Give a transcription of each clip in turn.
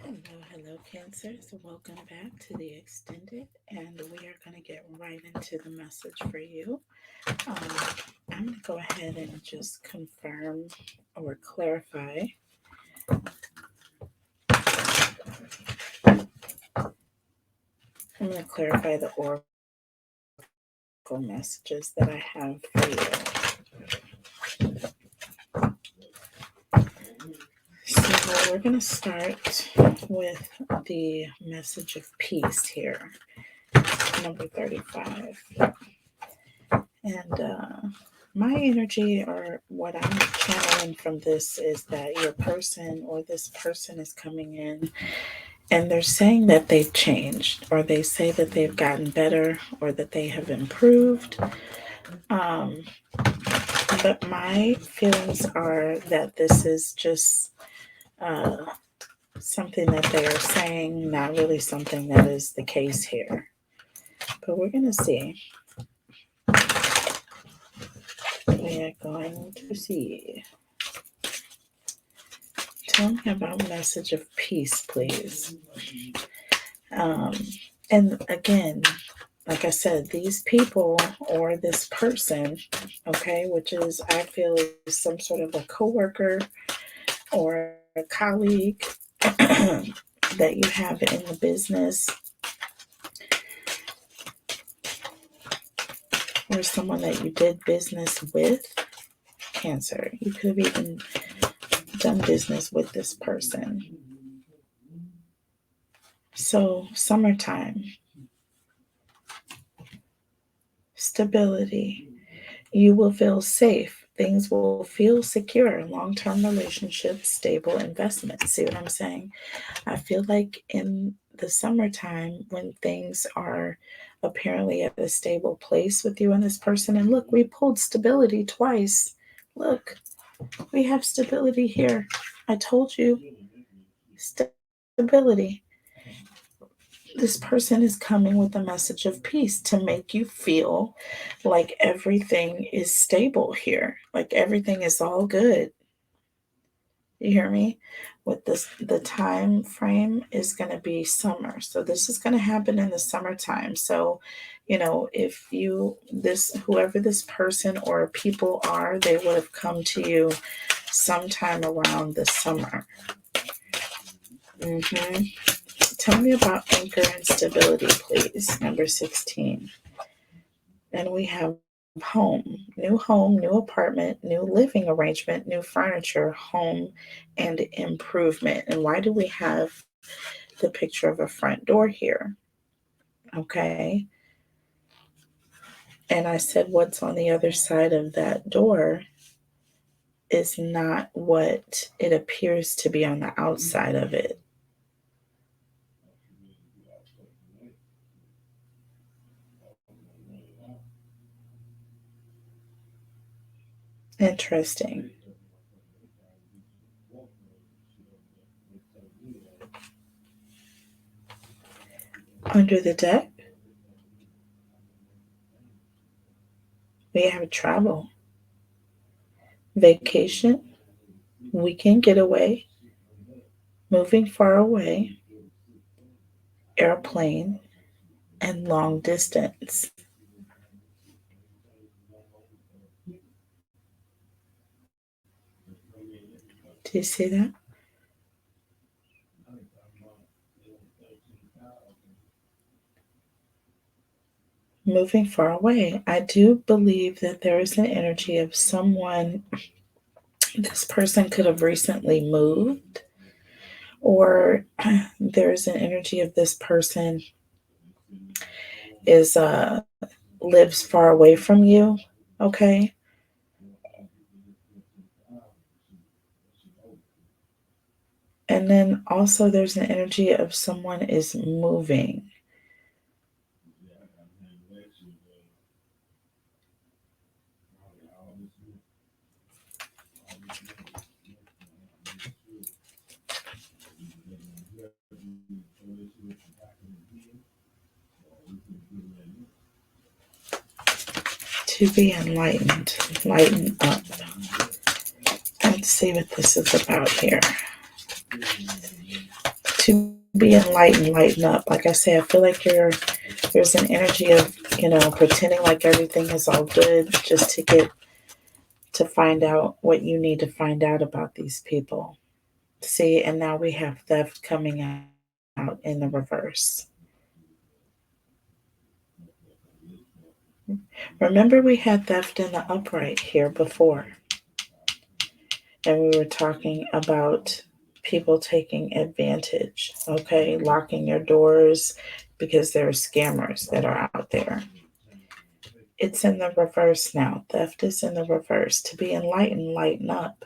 Hello, Cancer. So, welcome back to the extended, and we are going to get right into the message for you. Um, I'm going to go ahead and just confirm or clarify. I'm going to clarify the oracle messages that I have for you. So, we're going to start with the message of peace here, number 35. And my energy, or what I'm channeling from this, is that your person or this person is coming in and they're saying that they've changed, or they say that they've gotten better, or that they have improved. But my feelings are that this is just something that they are saying, not really something that is the case here. But we're going to see. We are going to see. Tell me about message of peace, please. And again, like I said, these people or this person, okay, which is, I feel, is some sort of a coworker or a colleague that you have in the business, or someone that you did business with, Cancer. You could have even done business with this person. So, summertime, stability. You will feel safe. Things will feel secure. Long-term relationships, stable investments. See what I'm saying? I feel like in the summertime, when things are apparently at a stable place with you and this person, and look, we pulled stability twice. Look, we have stability here. I told you, stability. This person is coming with a message of peace to make you feel like everything is stable here, like everything is all good. You hear me? With this, the time frame is going to be summer, so this is going to happen in the summertime. So, if whoever this person or people are, they would have come to you sometime around the summer. Tell me about anchor and stability, please. Number 16. And we have home, new apartment, new living arrangement, new furniture, home, and improvement. And why do we have the picture of a front door here? Okay. And I said what's on the other side of that door is not what it appears to be on the outside of it. Interesting. Under the deck, we have travel, vacation, weekend getaway, moving far away, airplane, and long distance. Do you see that? Moving far away. I do believe that there is an energy of someone, this person could have recently moved, or there's an energy of this person is lives far away from you. Okay. And then also there's an energy of someone is moving. To be enlightened, lighten up. Let's see what this is about here. to be enlightened, lighten up. Like I say, I feel like there's an energy of, pretending like everything is all good just to find out what you need to find out about these people. See, and now we have theft coming out in the reverse. Remember, we had theft in the upright here before, and we were talking about people taking advantage, okay? Locking your doors because there are scammers that are out there. It's in the reverse now. Theft is in the reverse. To be enlightened, lighten up.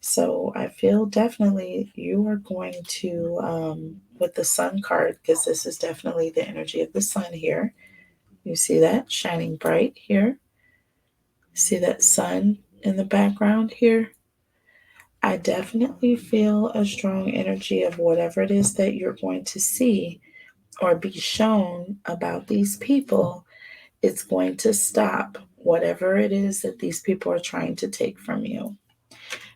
So I feel definitely you are going to, with the sun card, because this is definitely the energy of the sun here. You see that shining bright here? See that sun in the background here? I definitely feel a strong energy of whatever it is that you're going to see or be shown about these people. It's going to stop whatever it is that these people are trying to take from you,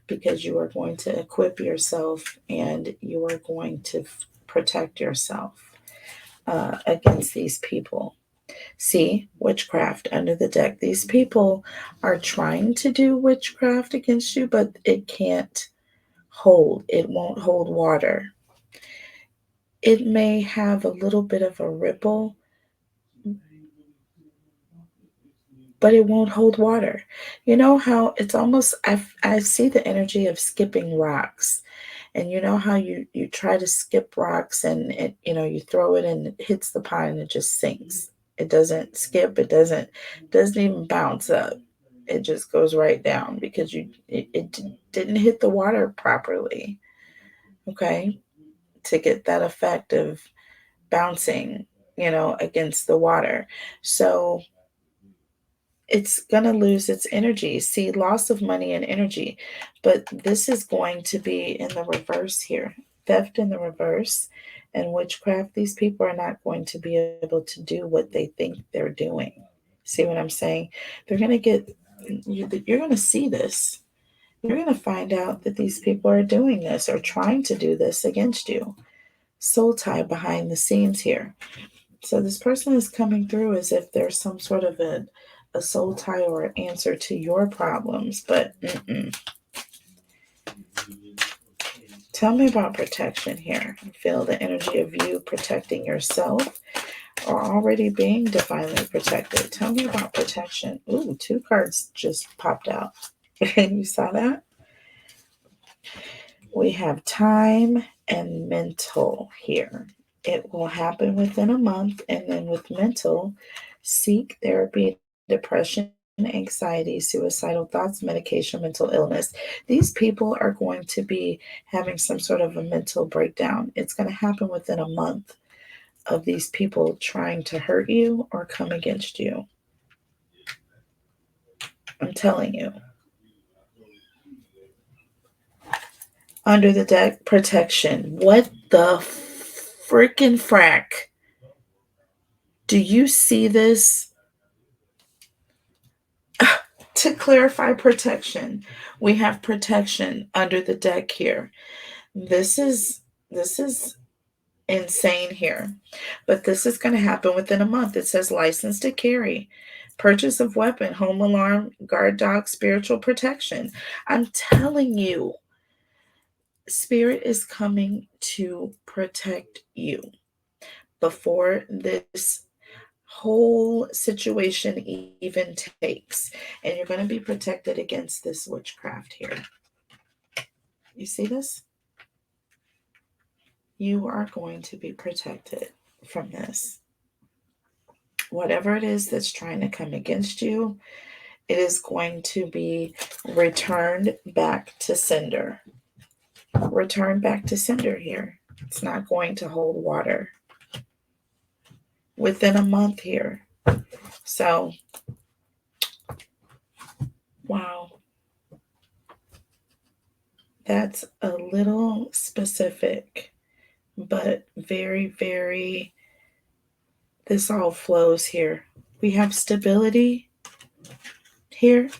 because you are going to equip yourself and you are going to protect yourself against these people. See, witchcraft under the deck. These people are trying to do witchcraft against you, but it can't hold. It won't hold water. It may have a little bit of a ripple, but it won't hold water. You know how it's almost, I see the energy of skipping rocks. And you know how you try to skip rocks and you throw it and it hits the pond and it just sinks. It doesn't skip. It doesn't even bounce up. It just goes right down because it didn't hit the water properly. Okay, to get that effect of bouncing, against the water. So it's going to lose its energy. See, loss of money and energy. But this is going to be in the reverse here. Theft in the reverse and witchcraft. These people are not going to be able to do what they think they're doing. See what I'm saying? They're going to you're going to see this. You're going to find out that these people are doing this or trying to do this against you. Soultie behind the scenes here. So this person is coming through as if there's some sort of a soul tie or an answer to your problems, but tell me about protection here. I feel the energy of you protecting yourself or already being divinely protected. Tell me about protection. Ooh, 2 cards just popped out. You saw that? We have time and mental here. It will happen within a month. And then with mental, seek therapy, depression, anxiety, suicidal thoughts, medication, mental illness. These people are going to be having some sort of a mental breakdown. It's going to happen within a month of these people trying to hurt you or come against you. I'm telling you. Under the deck, protection. What the freaking frack? Do you see this? To clarify protection, we have protection under the deck here. This is insane here. But this is going to happen within a month. It says license to carry, purchase of weapon, home alarm, guard dog, spiritual protection. I'm telling you, Spirit is coming to protect you before this whole situation even takes. And you're going to be protected against this witchcraft here. You see this? You are going to be protected from this. Whatever it is that's trying to come against you, it is going to be returned back to sender. Return back to sender here. It's not going to hold water within a month here. So, wow. That's a little specific, but very, very, this all flows here. We have stability here,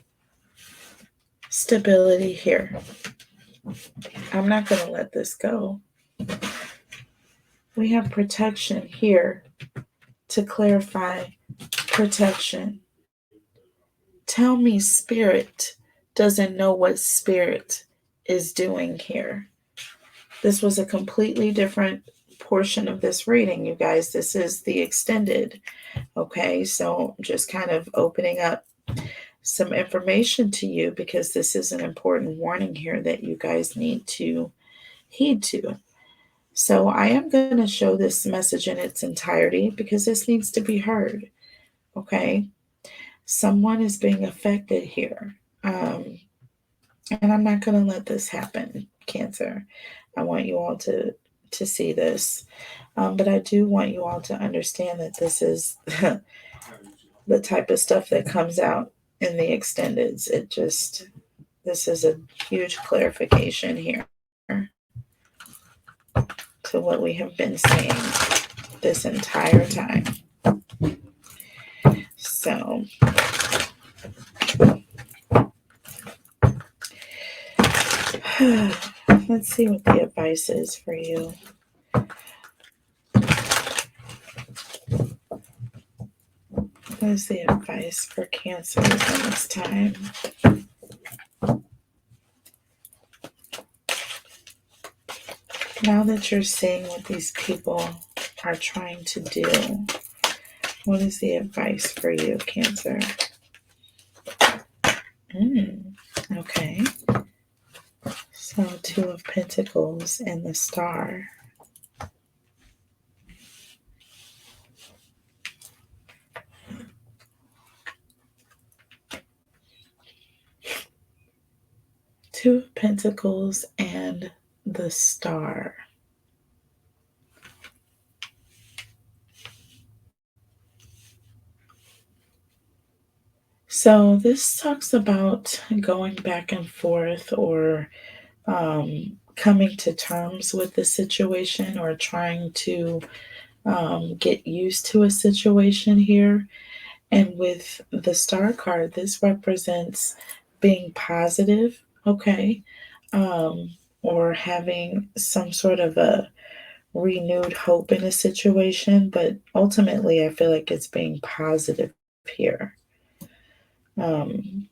stability here. I'm not going to let this go. We have protection here to clarify protection. Tell me spirit doesn't know what spirit is doing here. This was a completely different portion of this reading, you guys. This is the extended. Okay, so just kind of opening up some information to you because this is an important warning here that you guys need to heed to. So I am going to show this message in its entirety because this needs to be heard. Okay, someone is being affected here. And I'm not going to let this happen, Cancer. I want you all to see this. But I do want you all to understand that this is the type of stuff that comes out in the extendeds. This is a huge clarification here to what we have been saying this entire time. So let's see what the advice is for you. What is the advice for Cancer in this time? Now that you're seeing what these people are trying to do, what is the advice for you, Cancer? Okay. So, Two of Pentacles and the Star. Two of Pentacles and the Star. So this talks about going back and forth or coming to terms with the situation or trying to get used to a situation here. And with the Star card, this represents being positive, okay, or having some sort of a renewed hope in a situation. But ultimately, I feel like it's being positive here. Underneath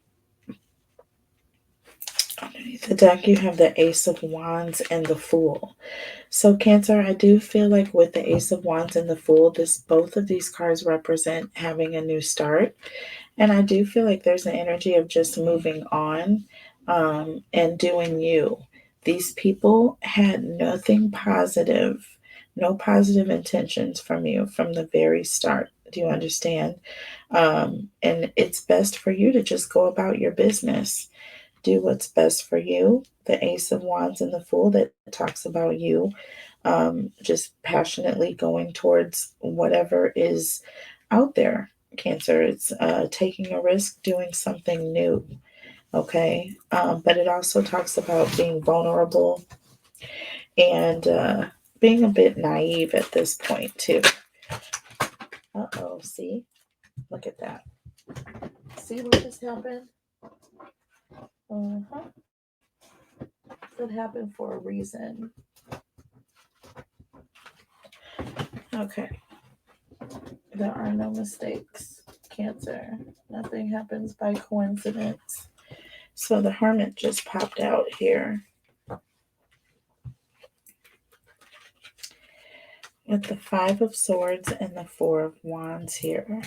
the deck, you have the Ace of Wands and the Fool. So, Cancer, I do feel like with the Ace of Wands and the Fool, both of these cards represent having a new start. And I do feel like there's an energy of just moving on and doing you. These people had nothing positive, no positive intentions from you from the very start. Do you understand? And it's best for you to just go about your business. Do what's best for you. The Ace of Wands and the Fool that talks about you just passionately going towards whatever is out there. Cancer, it's taking a risk, doing something new. Okay. But it also talks about being vulnerable and being a bit naive at this point, too. Uh-oh, see? Look at that. See what just happened? Uh-huh. That happened for a reason. Okay. There are no mistakes, Cancer. Nothing happens by coincidence. So the Hermit just popped out here with the Five of Swords and the Four of Wands here.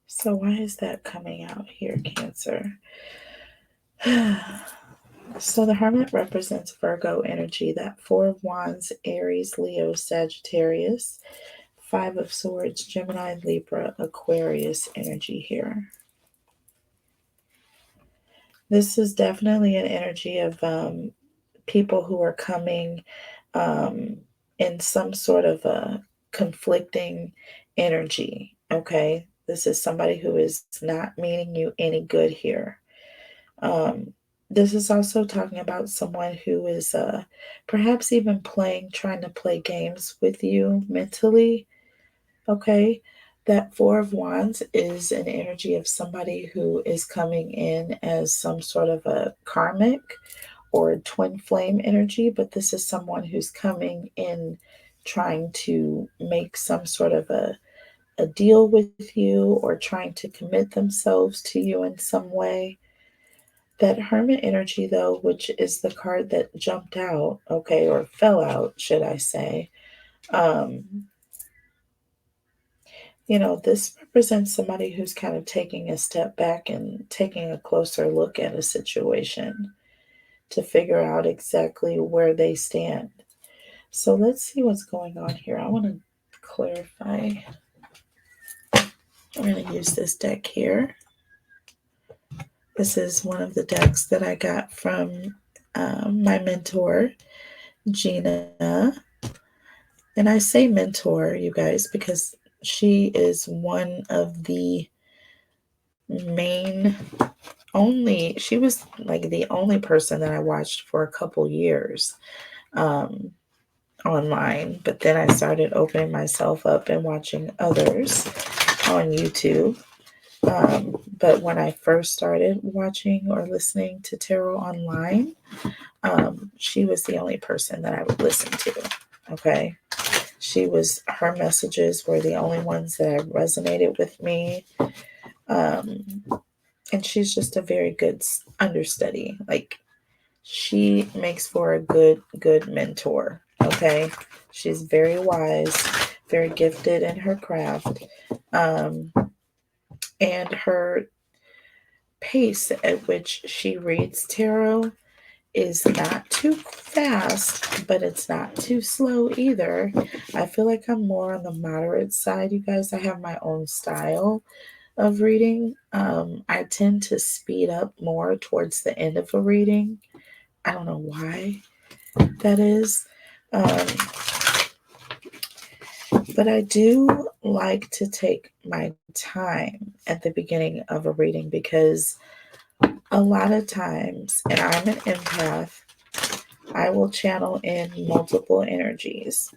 So why is that coming out here, Cancer? So the Hermit represents Virgo energy, that Four of Wands, Aries, Leo, Sagittarius, Five of Swords, Gemini, Libra, Aquarius energy here. This is definitely an energy of people who are coming in some sort of a conflicting energy, okay? This is somebody who is not meaning you any good here. This is also talking about someone who is perhaps even trying to play games with you mentally, okay? That Four of Wands is an energy of somebody who is coming in as some sort of a karmic or twin flame energy, but this is someone who's coming in trying to make some sort of a deal with you or trying to commit themselves to you in some way. That Hermit energy, though, which is the card that jumped out, okay, or fell out, should I say, um, this represents somebody who's kind of taking a step back and taking a closer look at a situation to figure out exactly where they stand. So let's see what's going on here. I want to clarify. I'm going to use this deck here. This is one of the decks that I got from my mentor, Gina. And I say mentor, you guys, because she is one of the she was like the only person that I watched for a couple years online. But then I started opening myself up and watching others on YouTube. But when I first started watching or listening to tarot online, she was the only person that I would listen to. Okay. Her messages were the only ones that resonated with me. And she's just a very good understudy. Like, she makes for a good mentor. Okay. She's very wise, very gifted in her craft. And her pace at which she reads tarot is not too fast, but it's not too slow either. I feel like I'm more on the moderate side, you guys. I have my own style of reading. I tend to speed up more towards the end of a reading. I don't know why that is. But I do like to take my time at the beginning of a reading because a lot of times, and I'm an empath, I will channel in multiple energies,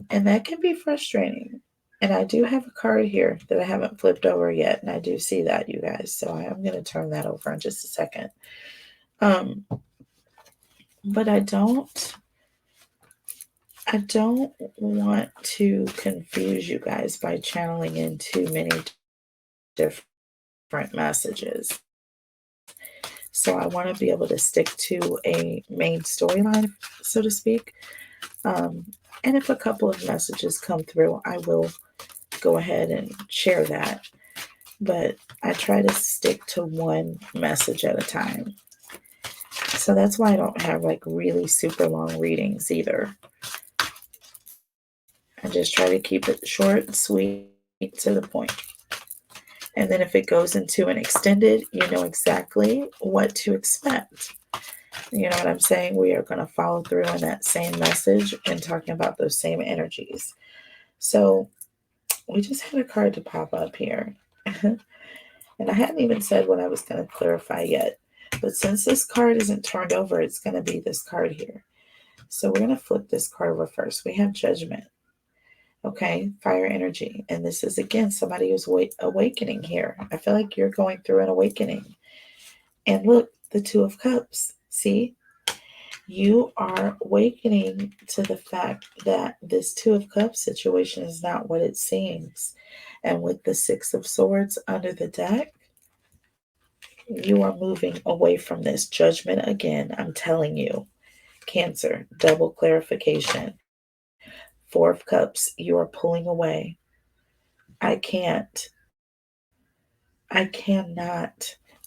and that can be frustrating. And I do have a card here that I haven't flipped over yet, and I do see that, you guys. So I am going to turn that over in just a second. But I don't want to confuse you guys by channeling in too many different messages. So I want to be able to stick to a main storyline, so to speak. And if a couple of messages come through, I will go ahead and share that. But I try to stick to one message at a time. So that's why I don't have like really super long readings either. I just try to keep it short and sweet to the point. And then if it goes into an extended, you know exactly what to expect. You know what I'm saying? We are going to follow through on that same message and talking about those same energies. So we just had a card to pop up here. And I hadn't even said what I was going to clarify yet. But since this card isn't turned over, it's going to be this card here. So we're going to flip this card over first. We have Judgment. Okay, fire energy. And this is, again, somebody who's awakening here. I feel like you're going through an awakening. And look, the Two of Cups. See? You are awakening to the fact that this Two of Cups situation is not what it seems. And with the Six of Swords under the deck, you are moving away from this. Judgment again, I'm telling you. Cancer, double clarification. Four of Cups, you are pulling away. I cannot,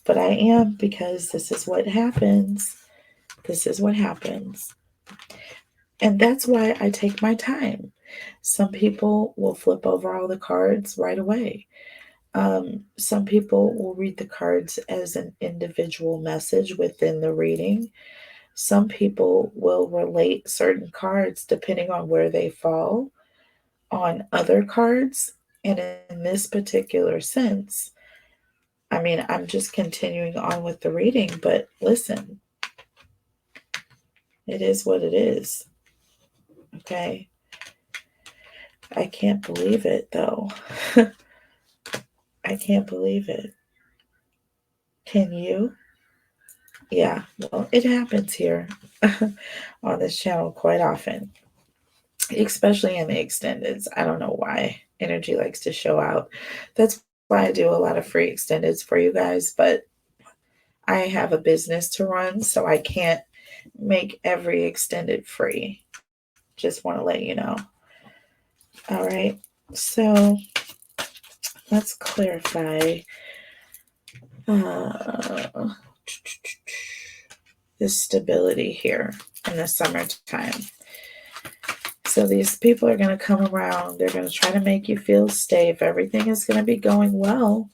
but I am, because this is what happens. This is what happens. And that's why I take my time. Some people will flip over all the cards right away. Some people will read the cards as an individual message within the reading. Some people will relate certain cards depending on where they fall on other cards. And in this particular sense, I mean, I'm just continuing on with the reading, but listen, it is what it is. Okay. I can't believe it, though. I can't believe it. Can you? Yeah, well, it happens here on this channel quite often, especially in the extendeds. I don't know why energy likes to show out. That's why I do a lot of free extendeds for you guys, but I have a business to run, so I can't make every extended free. Just want to let you know. All right, so let's clarify this stability here in the summertime. So these people are going to come around. They're going to try to make you feel safe. Everything is going to be going well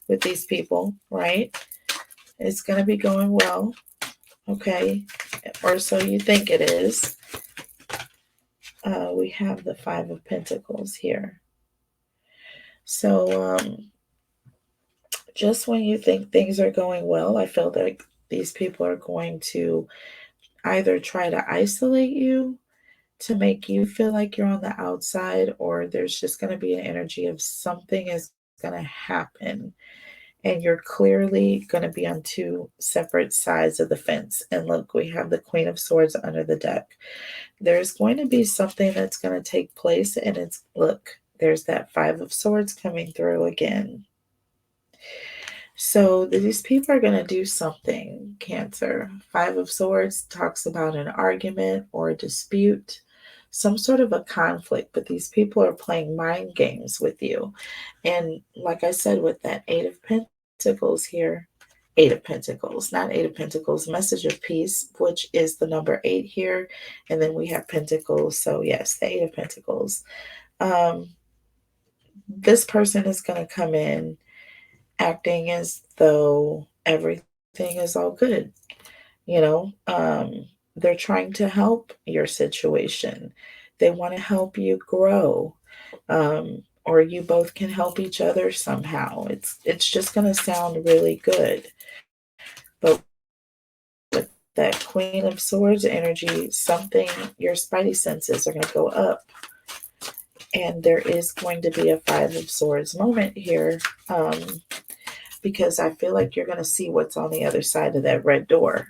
with these people, right? It's going to be going well, okay? Or so you think it is. We have the Five of Pentacles here. So just when you think things are going well, I feel like these people are going to either try to isolate you to make you feel like you're on the outside, or there's just going to be an energy of something is going to happen and you're clearly going to be on two separate sides of the fence. And look, we have the Queen of Swords under the deck. There's going to be something that's going to take place, and it's, look, there's that Five of Swords coming through again. So these people are going to do something, Cancer. Five of Swords talks about an argument or a dispute, some sort of a conflict, but these people are playing mind games with you. And like I said, with that Eight of Pentacles here, Eight of Pentacles, not Eight of Pentacles, message of peace, which is the number 8 here. And then we have Pentacles. So yes, the Eight of Pentacles. This person is going to come in acting as though everything is all good. You know, they're trying to help your situation. They want to help you grow. Or you both can help each other somehow. It's just going to sound really good. But with that Queen of Swords energy, something, your spidey senses are going to go up. And there is going to be a Five of Swords moment here. Because I feel like you're going to see what's on the other side of that red door.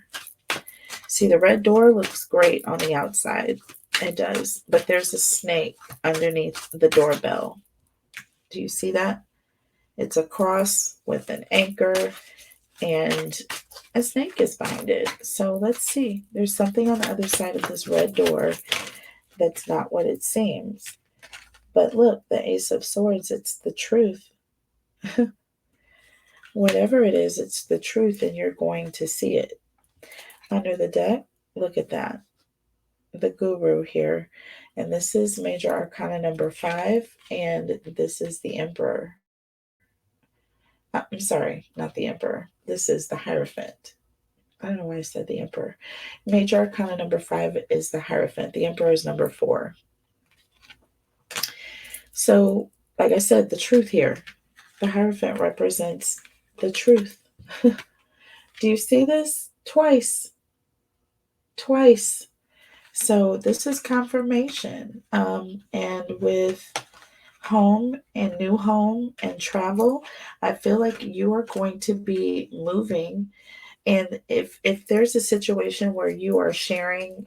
See, the red door looks great on the outside. It does. But there's a snake underneath the doorbell. Do you see that? It's a cross with an anchor, and a snake is behind it. So let's see. There's something on the other side of this red door that's not what it seems. But look, the Ace of Swords, it's the truth. Whatever it is, it's the truth, and you're going to see it. Under the deck, look at that. The Guru here. And this is Major Arcana number 5, and this is the Emperor. I'm sorry, not the Emperor. This is the Hierophant. I don't know why I said the Emperor. Major Arcana number 5 is the Hierophant. The Emperor is number 4. So, like I said, the truth here. The Hierophant represents the truth. Do you see this? Twice. Twice. So this is confirmation. And with home and new home and travel, I feel like you are going to be moving. And if there's a situation where you are sharing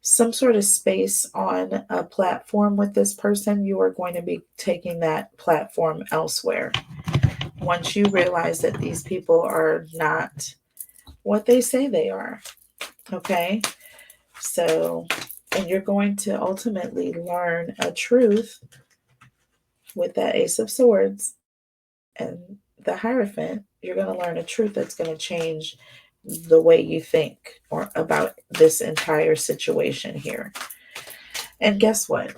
some sort of space on a platform with this person, you are going to be taking that platform elsewhere. Once you realize that these people are not what they say they are. Okay? So, and you're going to ultimately learn a truth with that Ace of Swords and the Hierophant. You're going to learn a truth that's going to change the way you think or about this entire situation here. And guess what?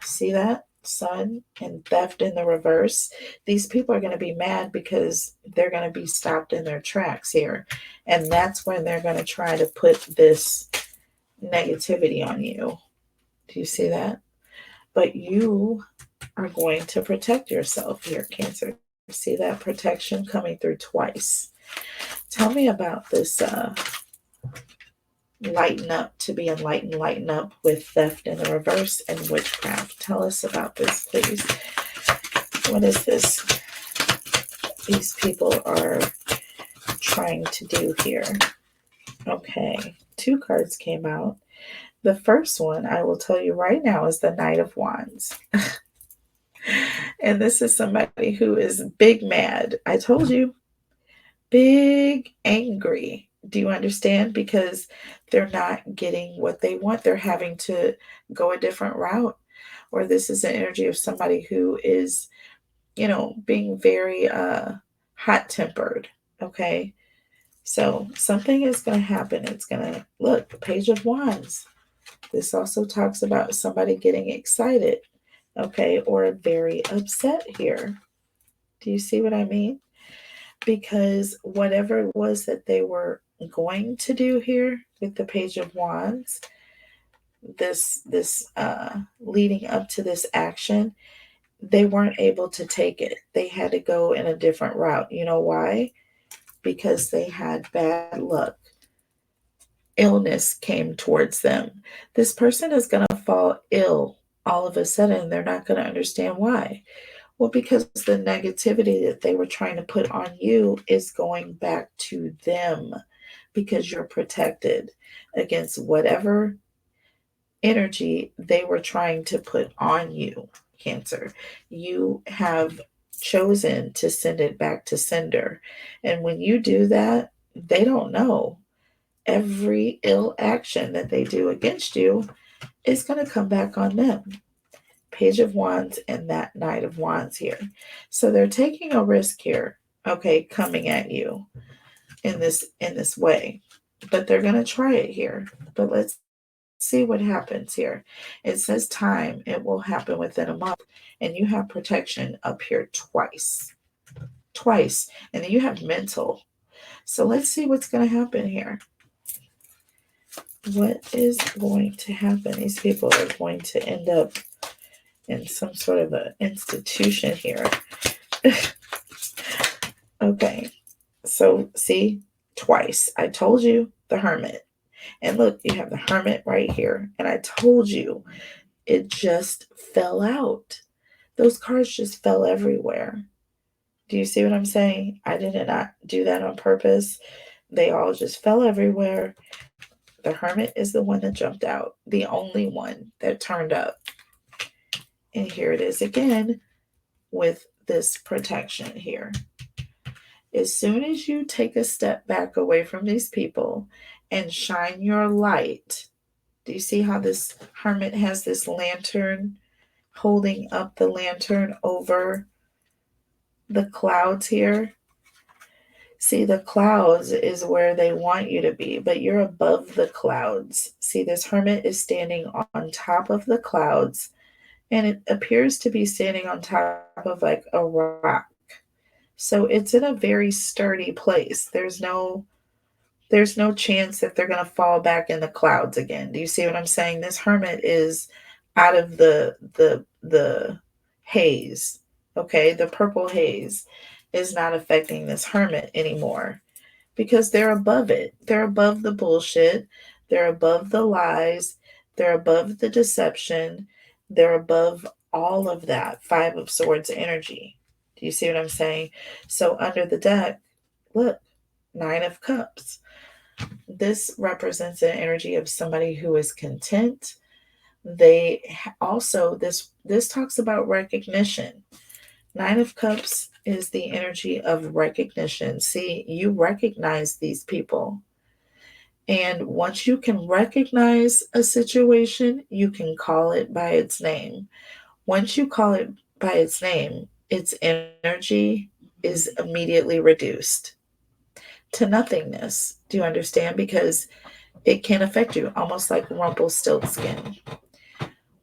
See that? Sun and theft in the reverse. These people are going to be mad because they're going to be stopped in their tracks here. And that's when they're going to try to put this negativity on you. Do you see that? But you are going to protect yourself here, Cancer. See that protection coming through twice. Tell me about this lighten up, to be enlightened, lighten up with theft in the reverse and witchcraft. Tell us about this, please. What is this? These people are trying to do here? Okay, 2 cards came out. The first one, I will tell you right now, is the Knight of Wands. And this is somebody who is big mad. I told you, big angry. Do you understand? Because they're not getting what they want. They're having to go a different route. Or this is an energy of somebody who is, being very hot-tempered. Okay? So something is going to happen. It's going to, look, Page of Wands. This also talks about somebody getting excited, okay, or very upset here. Do you see what I mean? Because whatever it was that they were going to do here with the Page of Wands, this leading up to this action, they weren't able to take it. They had to go in a different route. You know why? Because they had bad luck. Illness came towards them. This person is going to fall ill all of a sudden. They're not going to understand why. Well, because the negativity that they were trying to put on you is going back to them, because you're protected against whatever energy they were trying to put on you, Cancer. You have chosen to send it back to sender. And when you do that, they don't know. Every ill action that they do against you is going to come back on them. Page of Wands and that Knight of Wands here. So they're taking a risk here, okay, coming at you in this way. But they're going to try it here. But let's see what happens here. It says time. It will happen within a month. And you have protection up here twice. Twice. And then you have mental. So let's see what's going to happen here. What is going to happen? These people are going to end up in some sort of an institution here. Okay. So see, twice. I told you the Hermit. And look, you have the Hermit right here. And I told you it just fell out. Those cards just fell everywhere. Do you see what I'm saying? I did not do that on purpose. They all just fell everywhere. The Hermit is the one that jumped out, the only one that turned up. And here it is again with this protection here. As soon as you take a step back away from these people and shine your light, do you see how this Hermit has this lantern, holding up the lantern over the clouds here? See, the clouds is where they want you to be, but you're above the clouds. See, this Hermit is standing on top of the clouds, and it appears to be standing on top of like a rock. So it's in a very sturdy place. There's no chance that they're going to fall back in the clouds again. Do you see what I'm saying? This Hermit is out of the haze. Okay, the purple haze is not affecting this Hermit anymore because they're above it. They're above the bullshit. They're above the lies. They're above the deception. They're above all of that 5 of Swords energy. Do you see what I'm saying? So under the deck, look, 9 of Cups. This represents an energy of somebody who is content. They also, this talks about recognition. 9 of Cups is the energy of recognition. See, you recognize these people. And once you can recognize a situation, you can call it by its name. Once you call it by its name, its energy is immediately reduced to nothingness. Do you understand? Because it can affect you, almost like Rumpelstiltskin.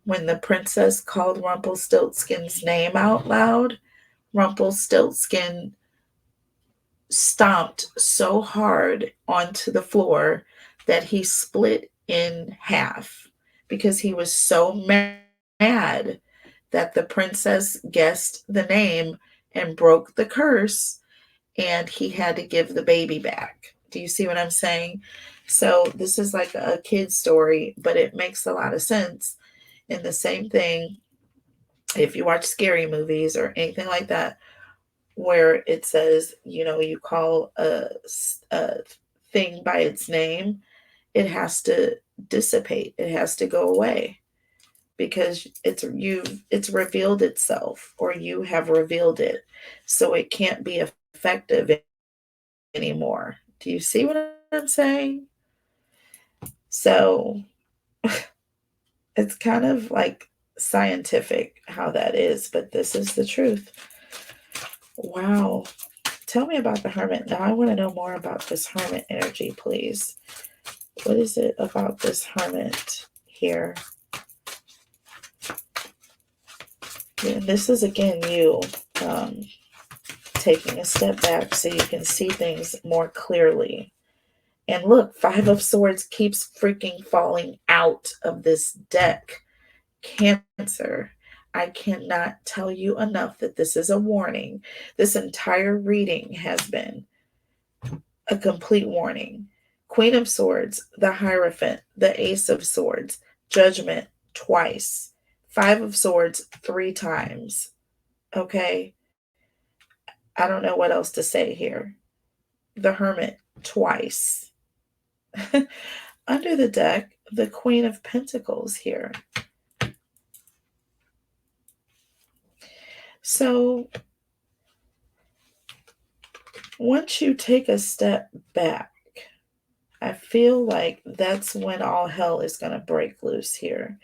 When the princess called Rumpelstiltskin's name out loud, Rumpelstiltskin stomped so hard onto the floor that he split in half because he was so mad that the princess guessed the name and broke the curse, and he had to give the baby back. Do you see what I'm saying? So this is like a kid's story, but it makes a lot of sense. And the same thing, if you watch scary movies or anything like that, where it says, you call a thing by its name, it has to dissipate. It has to go away because it's revealed itself, or you have revealed it. So it can't be effective anymore. Do you see what I'm saying? So it's kind of like scientific how that is, but this is the truth. Wow. Tell me about the Hermit. Now I want to know more about this Hermit energy, please. What is it about this Hermit here? Yeah, this is again you taking a step back so you can see things more clearly. And look, Five of Swords keeps freaking falling out of this deck. Cancer. I cannot tell you enough that this is a warning. This entire reading has been a complete warning. Queen of Swords, the Hierophant, the Ace of Swords, Judgment twice, Five of Swords 3 times. Okay? I don't know what else to say here. The Hermit twice. Under the deck, the Queen of Pentacles here. So once you take a step back, I feel like that's when all hell is going to break loose here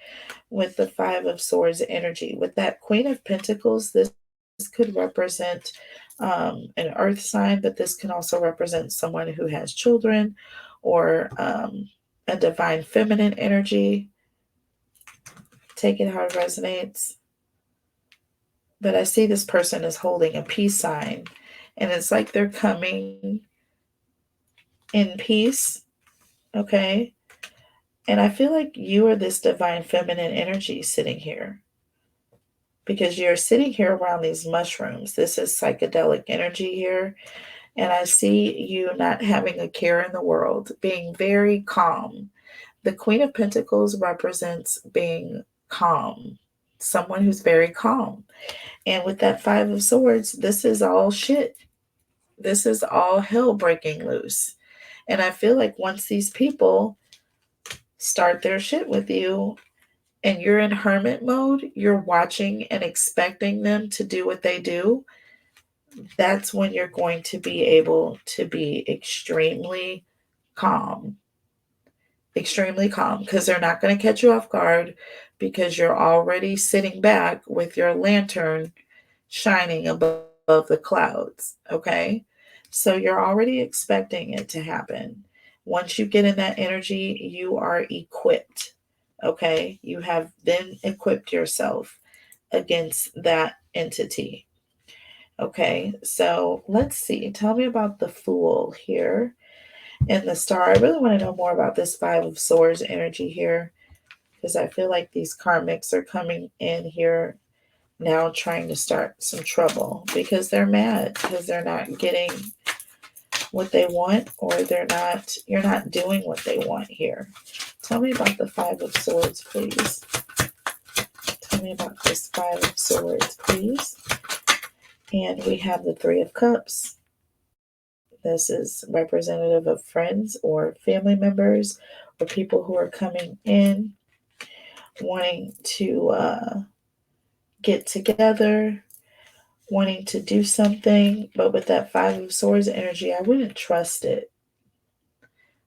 with the Five of Swords energy. With that Queen of Pentacles, this could represent an earth sign, but this can also represent someone who has children, or a divine feminine energy. Take it how it resonates. But I see this person is holding a peace sign, and it's like they're coming in peace. Okay. And I feel like you are this divine feminine energy sitting here, because you're sitting here around these mushrooms. This is psychedelic energy here. And I see you not having a care in the world, being very calm. The Queen of Pentacles represents being calm, someone who's very calm. And with that Five of Swords, this is all shit. This is all hell breaking loose. And I feel like once these people start their shit with you and you're in hermit mode, you're watching and expecting them to do what they do, that's when you're going to be able to be extremely calm. Extremely calm, because they're not going to catch you off guard, because you're already sitting back with your lantern shining above the clouds. Okay. So you're already expecting it to happen. Once you get in that energy, you are equipped. Okay. You have then equipped yourself against that entity. Okay. So let's see. Tell me about the Fool here and the Star. I really want to know more about this Five of Swords energy here, because I feel like these karmics are coming in here now trying to start some trouble, because they're mad because they're not getting what they want, or you're not doing what they want here. Tell me about the Five of Swords, please. Tell me about this Five of Swords, please. And we have the Three of Cups. This is representative of friends or family members, or people who are coming in wanting to get together, wanting to do something. But with that Five of Swords energy, I wouldn't trust it.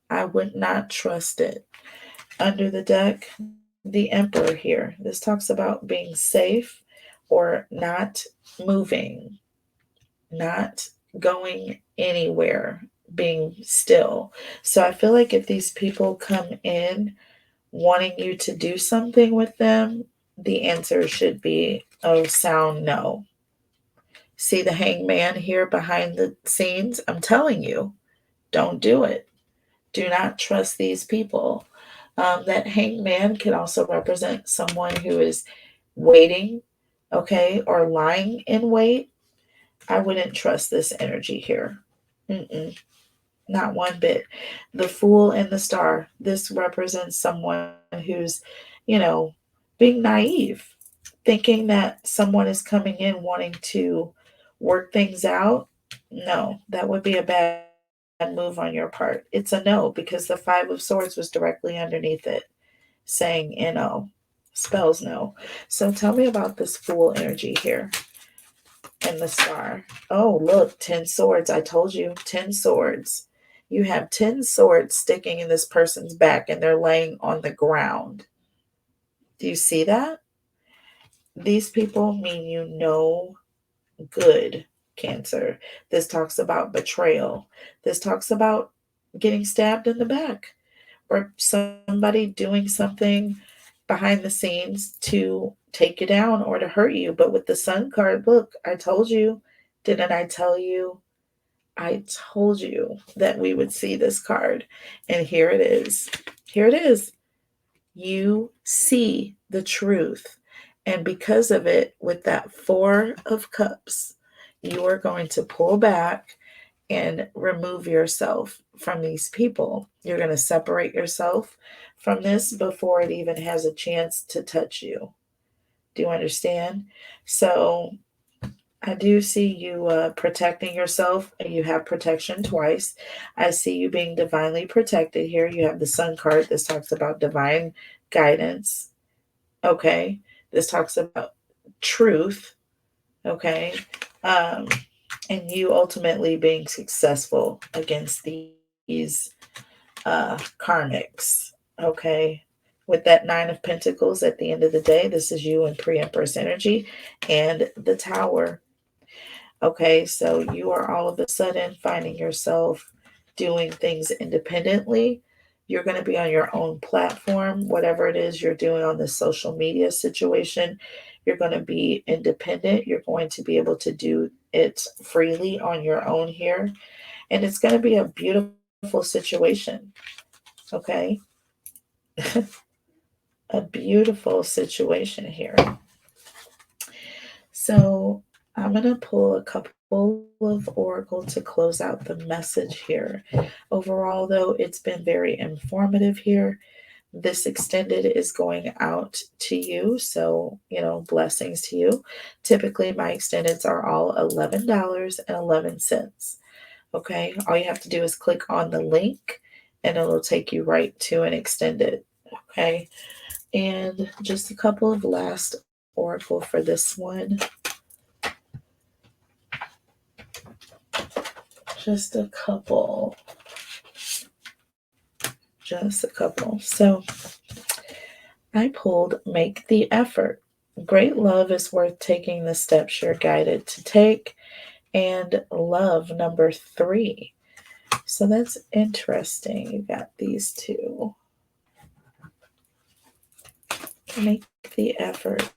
I would not trust it. Under the deck, the Emperor here. This talks about being safe, or not moving, not going anywhere, being still. So I feel like if these people come in wanting you to do something with them, the answer should be a sound no. See the Hangman here behind the scenes? I'm telling you, don't do it. Do not trust these people. That Hangman can also represent someone who is waiting, okay, or lying in wait. I wouldn't trust this energy here. Mm-mm, not one bit. The Fool and the Star. This represents someone who's, being naive, thinking that someone is coming in wanting to work things out, no, that would be a bad move on your part. It's a no because the Five of Swords was directly underneath it saying no, spells no. So tell me about this Fool energy here and the Star. Oh, look, 10 swords. I told you, 10 swords. You have 10 swords sticking in this person's back and they're laying on the ground. Do you see that? These people mean you no good, Cancer. This talks about betrayal. This talks about getting stabbed in the back or somebody doing something behind the scenes to take you down or to hurt you. But with the Sun card, look, I told you. Didn't I tell you? I told you that we would see this card. And here it is. Here it is. You see the truth. And because of it, with that Four of Cups, you are going to pull back and remove yourself from these people. You're going to separate yourself from this before it even has a chance to touch you. Do you understand? So I do see you protecting yourself. You have protection twice. I see you being divinely protected here. You have the Sun card. This talks about divine guidance. Okay. This talks about truth. Okay. Um, and you ultimately being successful against these karmics. Okay. With that Nine of Pentacles at the end of the day, this is you in pre-Empress energy and the Tower. Okay, so you are all of a sudden finding yourself doing things independently. You're going to be on your own platform, whatever it is you're doing on this social media situation. You're going to be independent. You're going to be able to do it freely on your own here. And it's going to be a beautiful situation. Okay. A beautiful situation here. So I'm going to pull a couple of oracle to close out the message here. Overall, though, it's been very informative here. This extended is going out to you. So, blessings to you. Typically, my extendeds are all $11.11. Okay. All you have to do is click on the link and it'll take you right to an extended. Okay. And just a couple of last oracle for this one. Just a couple. So I pulled Make the Effort. Great love is worth taking the steps you're guided to take. And love number 3. So that's interesting. You got these two. Make the effort.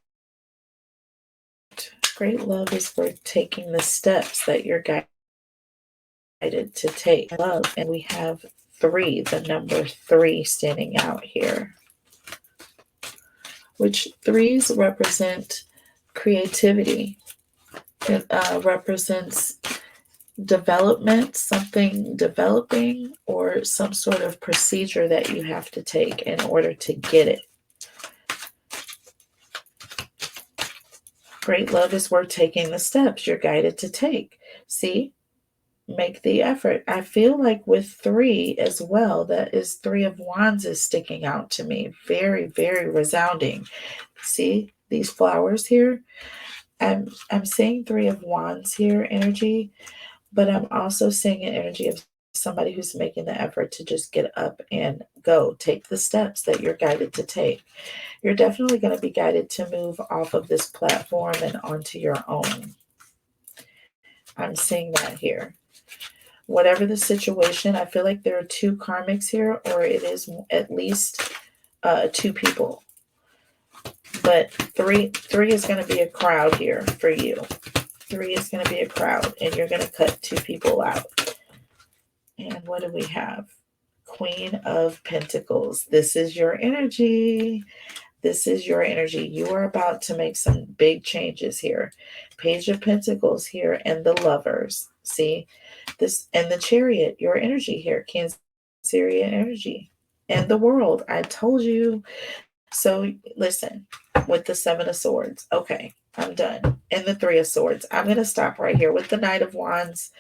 Great love is worth taking the steps that you're guided to take. Love. And we have 3, the number 3 standing out here. Which 3s represent creativity. It represents development, something developing, or some sort of procedure that you have to take in order to get it. Great love is worth taking the steps you're guided to take. See? Make the effort. I feel like with 3 as well, that is 3 of Wands is sticking out to me. Very, very resounding. See these flowers here? I'm seeing 3 of Wands here energy, but I'm also seeing an energy of somebody who's making the effort to just get up and go. Take the steps that you're guided to take. You're definitely going to be guided to move off of this platform and onto your own. I'm seeing that here. Whatever the situation, I feel like there are 2 karmics here, or it is at least 2 people. But three is going to be a crowd here for you. 3 is going to be a crowd, and you're going to cut 2 people out. And what do we have? Queen of Pentacles. This is your energy. This is your energy. You are about to make some big changes here. Page of Pentacles here and the Lovers. See? This and the Chariot, your energy here. Cancerian energy. And the World. I told you. So listen, with the 7 of Swords. Okay. I'm done. And the Three of Swords. I'm going to stop right here with the Knight of Wands.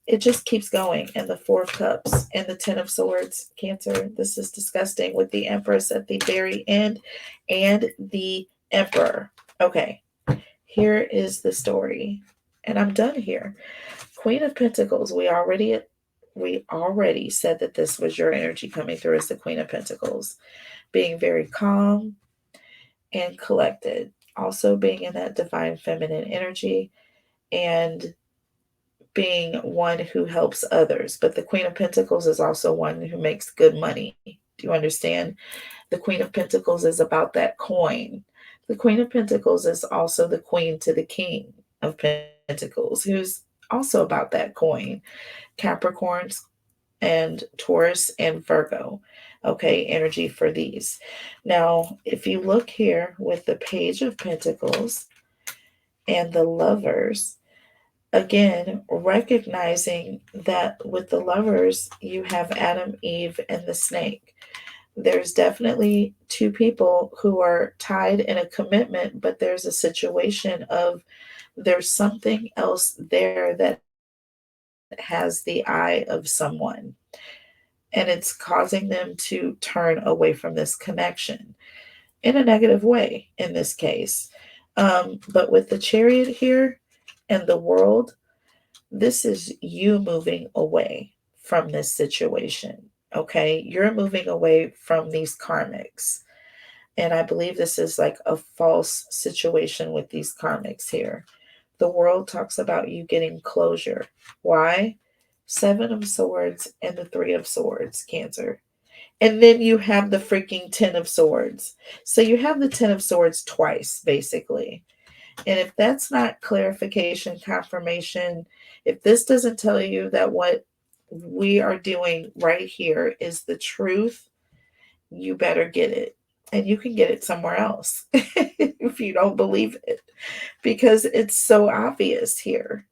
It just keeps going. And the Four of Cups and the Ten of Swords. Cancer, this is disgusting, with the Empress at the very end and the Emperor. Okay, here is the story. And I'm done here. Queen of Pentacles. We already said that this was your energy coming through as the Queen of Pentacles. Being very calm and collected. Also being in that divine feminine energy and being one who helps others. But the Queen of Pentacles is also one who makes good money. Do you understand? The Queen of Pentacles is about that coin. The Queen of Pentacles is also the queen to the King of Pentacles, who's also about that coin. Capricorns and Taurus and Virgo. Okay, energy for these. Now, if you look here with the Page of Pentacles and the Lovers, again, recognizing that with the Lovers, you have Adam, Eve, and the snake. There's definitely two people who are tied in a commitment, but there's a situation of there's something else there that has the eye of someone, and it's causing them to turn away from this connection in a negative way in this case. But with the Chariot here and the World, this is you moving away from this situation. Okay, you're moving away from these karmics. And I believe this is like a false situation with these karmics here. The World talks about you getting closure. Why? Seven of Swords and the Three of Swords, Cancer. And then you have the freaking Ten of Swords. So you have the Ten of Swords twice, basically. And if that's not clarification, confirmation, if this doesn't tell you that what we are doing right here is the truth, you better get it. And you can get it somewhere else if you don't believe it, because it's so obvious here.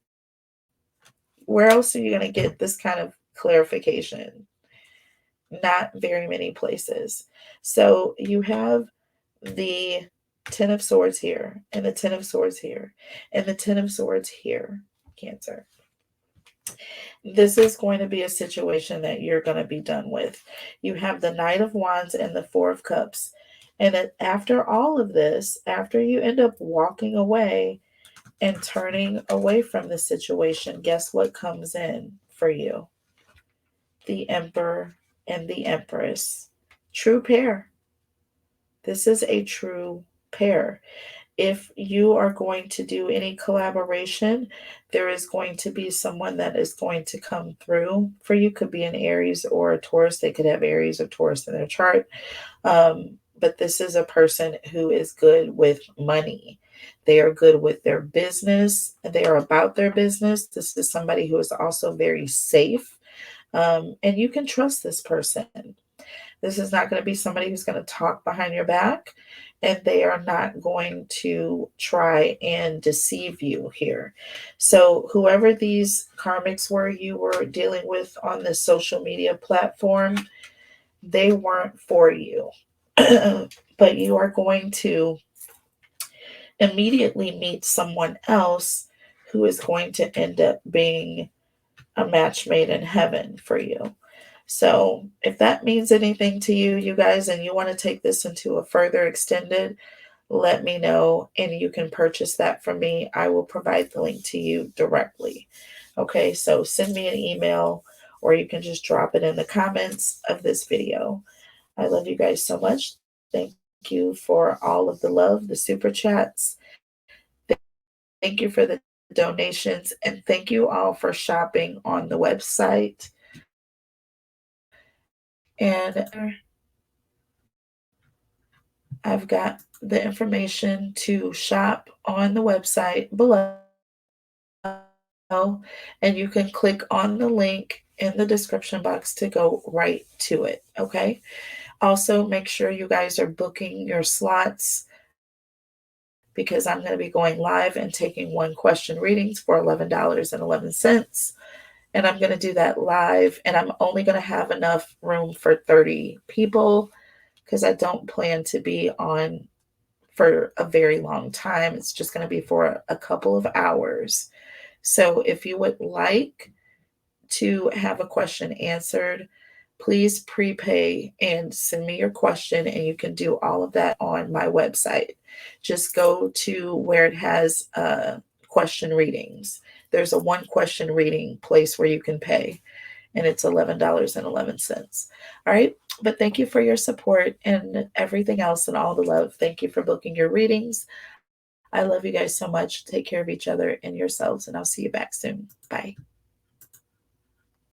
Where else are you going to get this kind of clarification? Not very many places. So you have the Ten of Swords here, and the Ten of Swords here, and the Ten of Swords here, Cancer. This is going to be a situation that you're going to be done with. You have the Knight of Wands and the Four of Cups. And after all of this, after you end up walking away and turning away from the situation, guess what comes in for you? The Emperor and the Empress. True pair. This is a true pair. If you are going to do any collaboration, there is going to be someone that is going to come through for you. Could be an Aries or a Taurus. They could have Aries or Taurus in their chart. But this is a person who is good with money. They are good with their business. They are about their business. This is somebody who is also very safe. And you can trust this person. This is not going to be somebody who's going to talk behind your back, and they are not going to try and deceive you here. So whoever these karmics were you were dealing with on this social media platform, they weren't for you. But you are going to immediately meet someone else who is going to end up being a match made in heaven for you. So if that means anything to you, you guys, and you want to take this into a further extended, let me know, and you can purchase that from me. I will provide the link to you directly. Okay, so send me an email, or you can just drop it in the comments of this video. I love you guys so much. Thank you for all of the love, the super chats. Thank you for the donations, and thank you all for shopping on the website. And I've got the information to shop on the website below, and you can click on the link in the description box to go right to it. Okay. Also, make sure you guys are booking your slots, because I'm going to be going live and taking one question readings for $11.11. And I'm going to do that live, and I'm only going to have enough room for 30 people, because I don't plan to be on for a very long time. It's just going to be for a couple of hours. So if you would like to have a question answered, please prepay and send me your question, and you can do all of that on my website. Just go to where it has question readings. There's a one question reading place where you can pay, and it's $11.11. All right. But thank you for your support and everything else and all the love. Thank you for booking your readings. I love you guys so much. Take care of each other and yourselves, and I'll see you back soon. Bye.